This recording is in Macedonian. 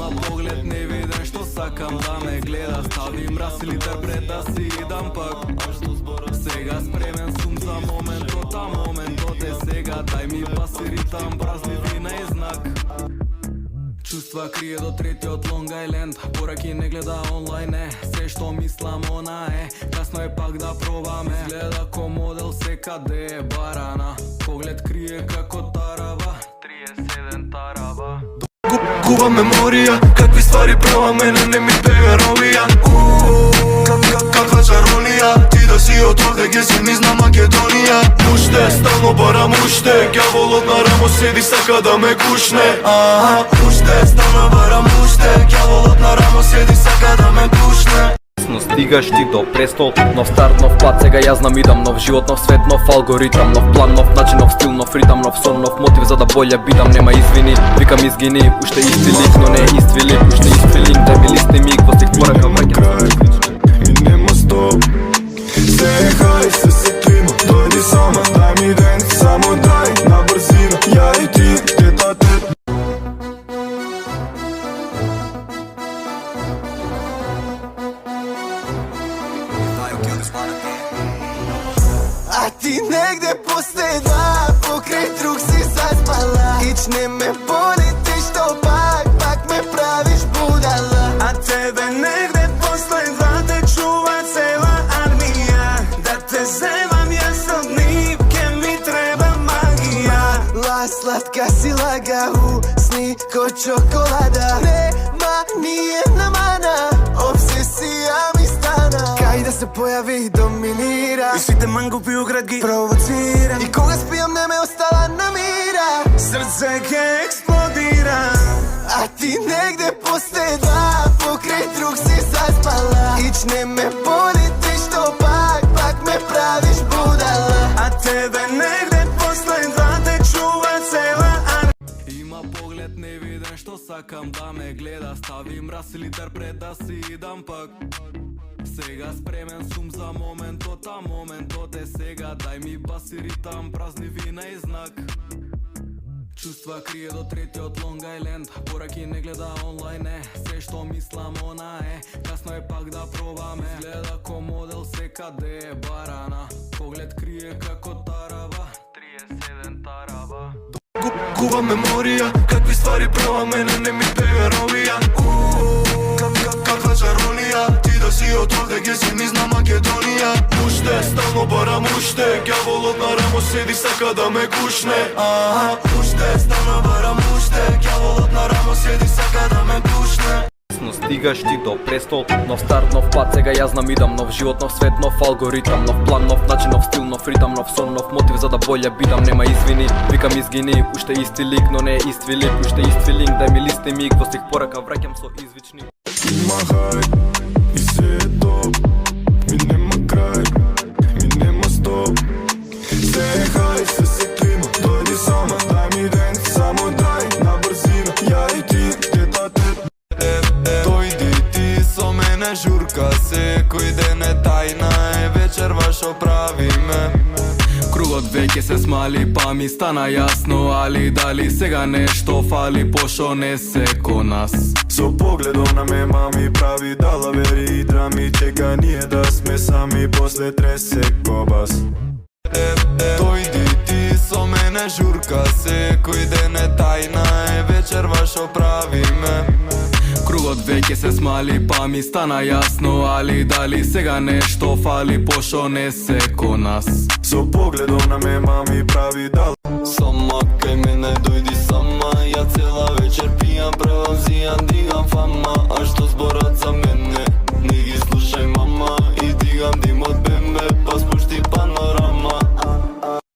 Има поглед невиден што сакам да ме гледа. Ставим рас или пред да си идам пак. Сега спремен сум за моментот, а моментот е сега. Дај ми паси ритам, празни вина и знак. Чувства крие до третиот Long Island. Пораки не гледа онлайн, се што мислам она е. Касно е пак да пробаме. Гледа ко модел секаде е барана. Поглед крие како тараба, 37 тараба. Губа меморија, какви ствари права мене не ми бега ровија. Каква чаронија, ти да си од овде ге си низна Македонија. Муште, стално барам уште, ѓаволот на рамо седи сака да ме кушне. Муште, стално барам уште, ѓаволот на рамо седи сака да ме кушне. Стигаш ти до престол, нов старт, нов пат, сега ја знам идам. Нов живот, нов свет, нов алгоритам, нов план, нов начин, нов стил, нов ритам, нов сон, нов мотив за да болја бидам. Нема извини, викам изгини, уште исти лик, но не е ист лик, уште ист филинг, дај ми листи миг, во стих порака враќам се. И нема стоп, сехај се сетима, дојди сама, дај ми ден, само дај на брзина, ја и ти, тет а тет. А ти негде последа, покрај друг си заспала. Ич не ме боли ти што пак ме правиш будала. А тебе негде последва те чува цела армија. Да те земам јас од нив, ке ми треба магија. Ла сладка си лага, сни ко чоколада. Нема ни една мана, обсесија ми стана. Кај да се појави и доминира, И сите мангупи у град ги провоцира. И кога спијам не ме остала на мира, срце ке експлодира. а ти негде последа, покрај друг си заспала. Ич не ме боли ти што пак ме правиш будала. А тебе негде последва те чува цела армија. Има поглед невиден што сакам да ме гледа. Ставим рас или пред да си идам пак. Сега спремен сум за моментот, а моментот е сега. Дај ми паси ритам, празни вина и знак. Чувства крие до третиот Long Island. Пораки не гледа онлайн, се што мислам она е. Касно е пак да пробаме. Гледа ко модел секаде е барана. Поглед крие како тараба, 37 тараба. Губа меморија, какви ствари права мене не ми бега ровија. Каква чаронија, ти да си од овде ге си низна Македонија. Муште, стално барам уште, ѓаволот на рамо седи сака да ме кушне. Муште, стално барам уште, ѓаволот на рамо седи сака да ме кушне. Стигаш ти до престол, нов старт, нов пат, сега ја знам идам. Нов живот, нов свет, нов алгоритам, нов план, нов начин, нов стил, нов ритам, нов сон, нов мотив за да болја бидам. Нема извини, викам изгини, уште исти лик, но не е ист лик, уште ист филинг, дај ми листи миг, во стих порака враќам со извичник. Има хај и се е топ, ми нема крај, ми нема стоп. Сехај се сетима, дојди сама, дај ми ден, само дај на брзина, ја и ти, тет а тет. Дојди ти со мене журка, секој ден е тајна, е вечерва шо правиме. Кругот веќе се смали, па ми стана јасно. Али дали сега нешто фали, пошо не се ко нас. Со погледом на ме мами прави далавери и драми. Чека ние да сме сами, после тресе ко бас. Дојди ти со мене журка, секој ден е тајна, е вечерва шо правиме. Кругот веќе се смали, па ми стана јасно. Али дали сега нешто фали, пошо не се ко нас. Со погледом на ме мами прави далавери. Сама кај мене